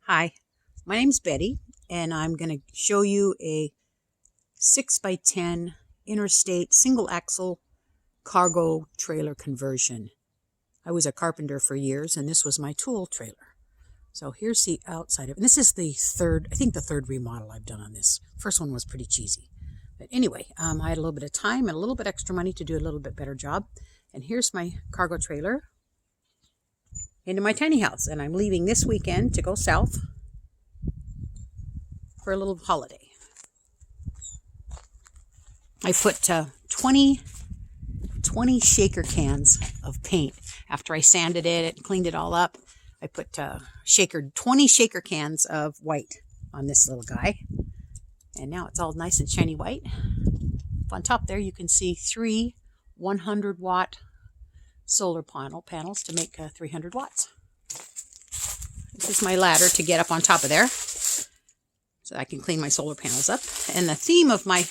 Hi, my name's Betty, and I'm going to show you a 6x10 Interstate Single Axle cargo trailer conversion. I was a carpenter for years, and this was my tool trailer. So here's the outside of it. And this is the third remodel I've done on this. First one was pretty cheesy. But anyway, I had a little bit of time and a little bit extra money to do a little bit better job. And here's my cargo trailer into my tiny house, and I'm leaving this weekend to go south for a little holiday. I put 20 shaker cans of paint. After I sanded it and cleaned it all up, I put 20 shaker cans of white on this little guy, and now it's all nice and shiny white. Up on top there you can see 3 100-watt solar panels to make 300 watts. This is my ladder to get up on top of there so I can clean my solar panels up. And the theme of my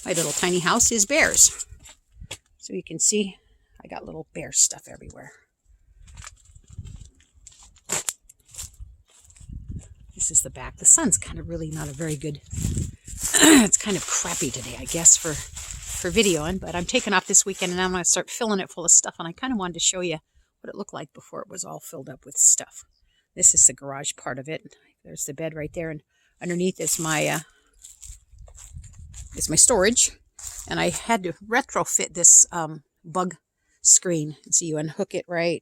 little tiny house is bears. So you can see I got little bear stuff everywhere. This is the back. The sun's kind of really not a very good, it's kind of crappy today, I guess, for videoing, but I'm taking off this weekend and I'm going to start filling it full of stuff, and I kind of wanted to show you what it looked like before it was all filled up with stuff. This is the garage part of it. There's the bed right there, and underneath is my storage, and I had to retrofit this bug screen. So you unhook it right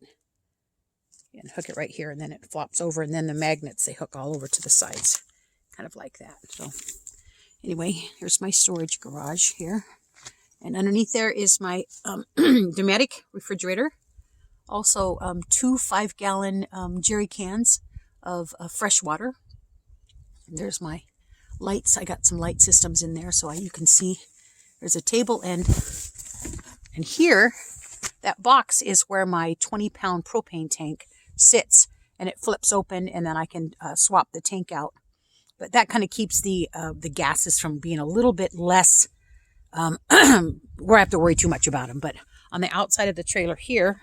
here, and then it flops over, and then the magnets, they hook all over to the sides, kind of like that. So anyway, here's my storage garage here. And underneath there is my Dometic refrigerator. Also, 2 5-gallon jerry cans of fresh water. And there's my lights. I got some light systems in there so you can see. There's a table, and here, that box is where my 20-pound propane tank sits. And it flips open, and then I can swap the tank out. But that kind of keeps the gases from being a little bit less, where I have to worry too much about them. But on the outside of the trailer here,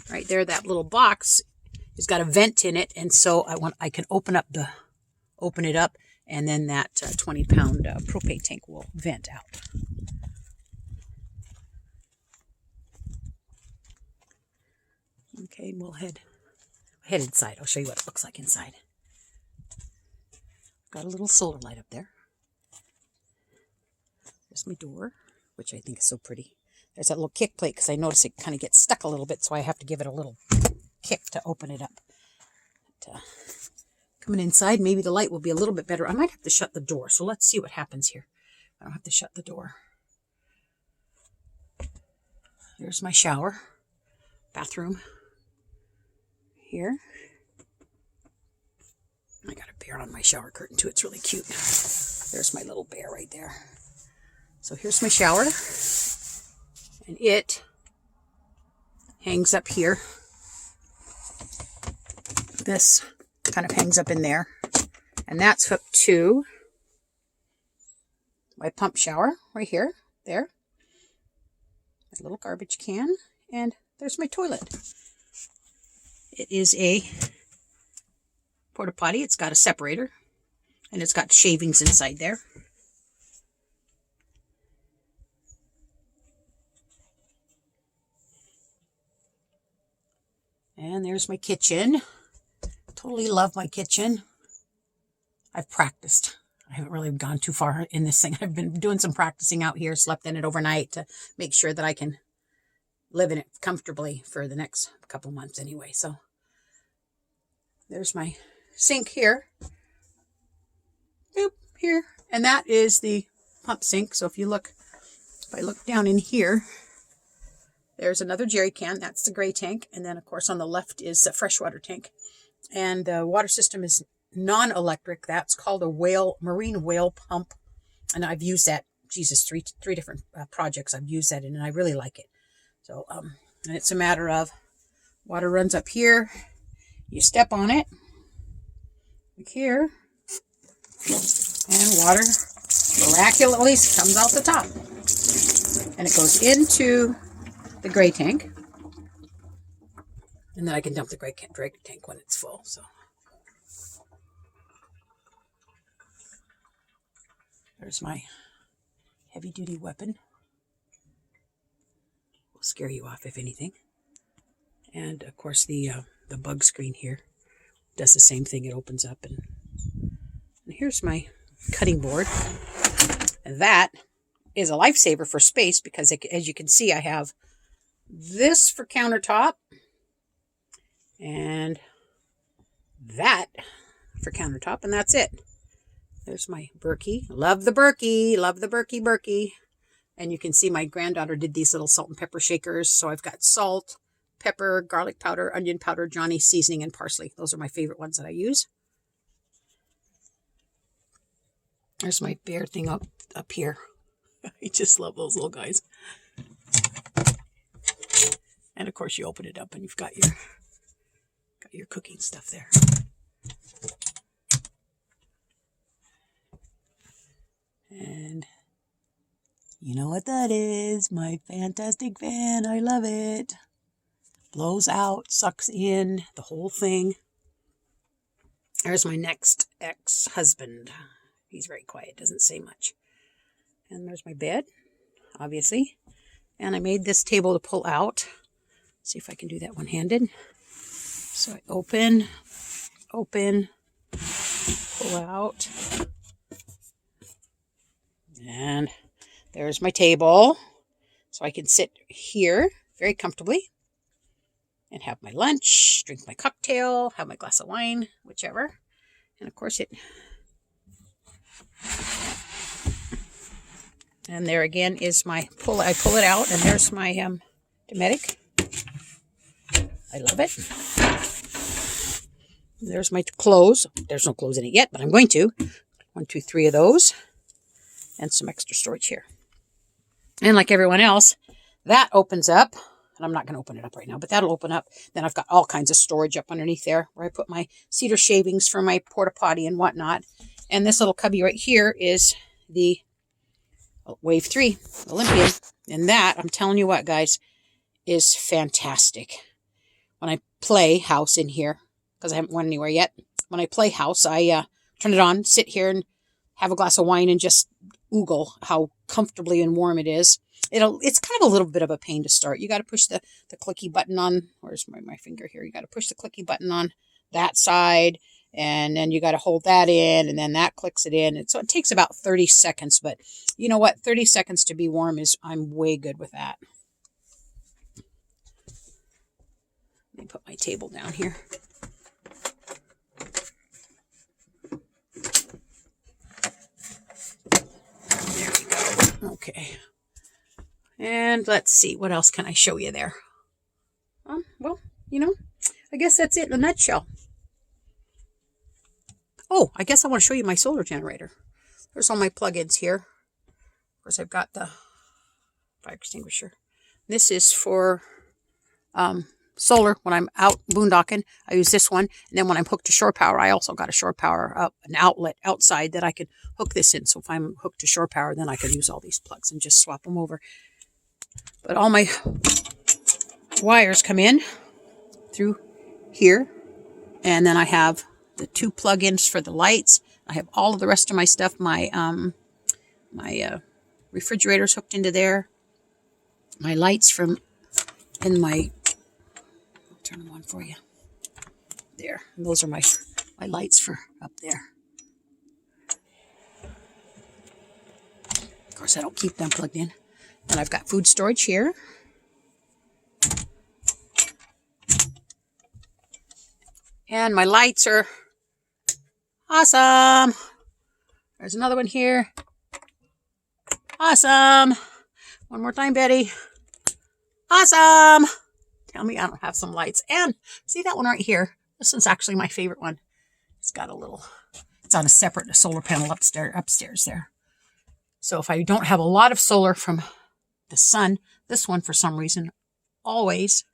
right there, that little box has got a vent in it, and so I can open it up, and then that 20-pound propane tank will vent out. Okay, we'll head inside. I'll show you what it looks like inside. Got a little solar light up there. There's my door, which I think is so pretty. There's that little kick plate because I notice it kind of gets stuck a little bit, so I have to give it a little kick to open it up. But, coming inside, maybe the light will be a little bit better. I might have to shut the door, so let's see what happens here. I don't have to shut the door. There's my shower, bathroom here. I got a bear on my shower curtain too. It's really cute. There's my little bear right there. So here's my shower, and it hangs up here. This kind of hangs up in there, and that's hooked to my pump shower right here, there. A little garbage can, and there's my toilet. It is a porta potty. It's got a separator, and it's got shavings inside there. And there's my kitchen. Totally love my kitchen. I've practiced. I haven't really gone too far in this thing. I've been doing some practicing out here, slept in it overnight to make sure that I can live in it comfortably for the next couple months anyway. So there's my sink here. Boop, here. And that is the pump sink. So if I look down in here, there's another jerry can. That's the gray tank. And then, of course, on the left is a freshwater tank. And the water system is non-electric. That's called a marine whale pump. And I've used that, three different projects I've used that in, and I really like it. So, and it's a matter of water runs up here. You step on it, like here, and water miraculously comes out the top. And it goes into the gray tank. And then I can dump the dry tank when it's full. So there's my heavy-duty weapon. Will scare you off if anything. And of course the bug screen here does the same thing. It opens up, and here's my cutting board. And that is a lifesaver for space because as you can see, I have this for countertop and that for countertop, and that's it. There's my Berkey. Love the Berkey. Love the Berkey. And you can see my granddaughter did these little salt and pepper shakers. So I've got salt, pepper, garlic powder, onion powder, Johnny seasoning, and parsley. Those are my favorite ones that I use. There's my bear thing up here. I just love those little guys. And of course you open it up and you've got your cooking stuff there. And you know what that is? My fantastic fan. I love it. Blows out, sucks in, the whole thing. There's my next ex-husband. He's very quiet, doesn't say much. And there's my bed, obviously. And I made this table to pull out. See if I can do that one-handed. So I open, pull out. And there's my table. So I can sit here very comfortably and have my lunch, drink my cocktail, have my glass of wine, whichever. And of course and there again is my I pull it out, and there's my Dometic. I love it. There's my clothes. There's no clothes in it yet, but I'm going to. 1, 2, 3 of those. And some extra storage here. And like everyone else, that opens up. And I'm not going to open it up right now, but that'll open up. Then I've got all kinds of storage up underneath there where I put my cedar shavings for my porta potty and whatnot. And this little cubby right here is the Wave 3 Olympian. And that, I'm telling you what, guys, is fantastic. When I play house in here, because I haven't went anywhere yet, when I play house, I turn it on, sit here and have a glass of wine and just oogle how comfortably and warm it is. It's kind of a little bit of a pain to start. You got to push the clicky button on. Where's my finger here? You got to push the clicky button on that side, and then you got to hold that in, and then that clicks it in. And so it takes about 30 seconds, but you know what? 30 seconds to be warm I'm way good with that. Let me put my table down here. There we go. Okay. And let's see, what else can I show you there? Well, I guess that's it in a nutshell. Oh, I guess I want to show you my solar generator. There's all my plugins here. Of course, I've got the fire extinguisher. This is for solar. When I'm out boondocking, I use this one. And then when I'm hooked to shore power, I also got a shore power an outlet outside that I can hook this in. So if I'm hooked to shore power, then I can use all these plugs and just swap them over. But all my wires come in through here. And then I have the 2 plug-ins for the lights. I have all of the rest of my stuff. My refrigerator's hooked into there. My lights I'll turn them on for you. There. And those are my lights for up there. Of course, I don't keep them plugged in. And I've got food storage here. And my lights are awesome. There's another one here. Awesome. One more time, Betty. Awesome. Tell me I don't have some lights. And see that one right here? This one's actually my favorite one. It's on a separate solar panel upstairs there. So if I don't have a lot of solar from the sun, this one for some reason always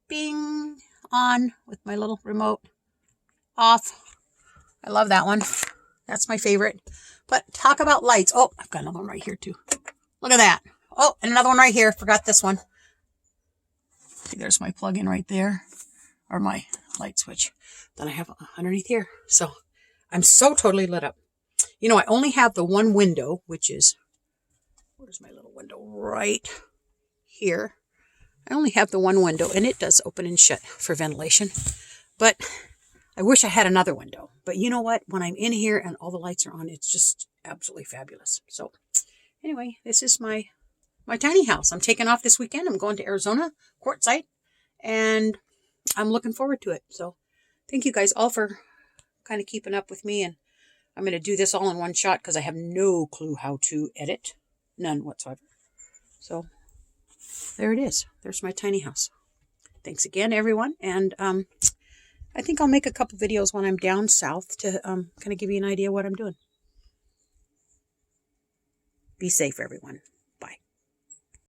bing on with my little remote off. I love that one. That's my favorite. But talk about lights. Oh, I've got another one right here too. Look at that. Oh, and another one right here. Forgot this one. See, there's my plug-in right there, or my light switch. Then I have underneath here. So I'm so totally lit up. You know, I only have the one window, which is, where's my little window? Right here. I only have the one window, and it does open and shut for ventilation. But I wish I had another window. But you know what? When I'm in here and all the lights are on, it's just absolutely fabulous. So anyway, this is my tiny house. I'm taking off this weekend. I'm going to Arizona, Quartzsite, and I'm looking forward to it. So thank you guys all for kind of keeping up with me. And I'm going to do this all in one shot because I have no clue how to edit. None whatsoever. So there it is. There's my tiny house. Thanks again, everyone. And I think I'll make a couple videos when I'm down south to kind of give you an idea what I'm doing. Be safe, everyone.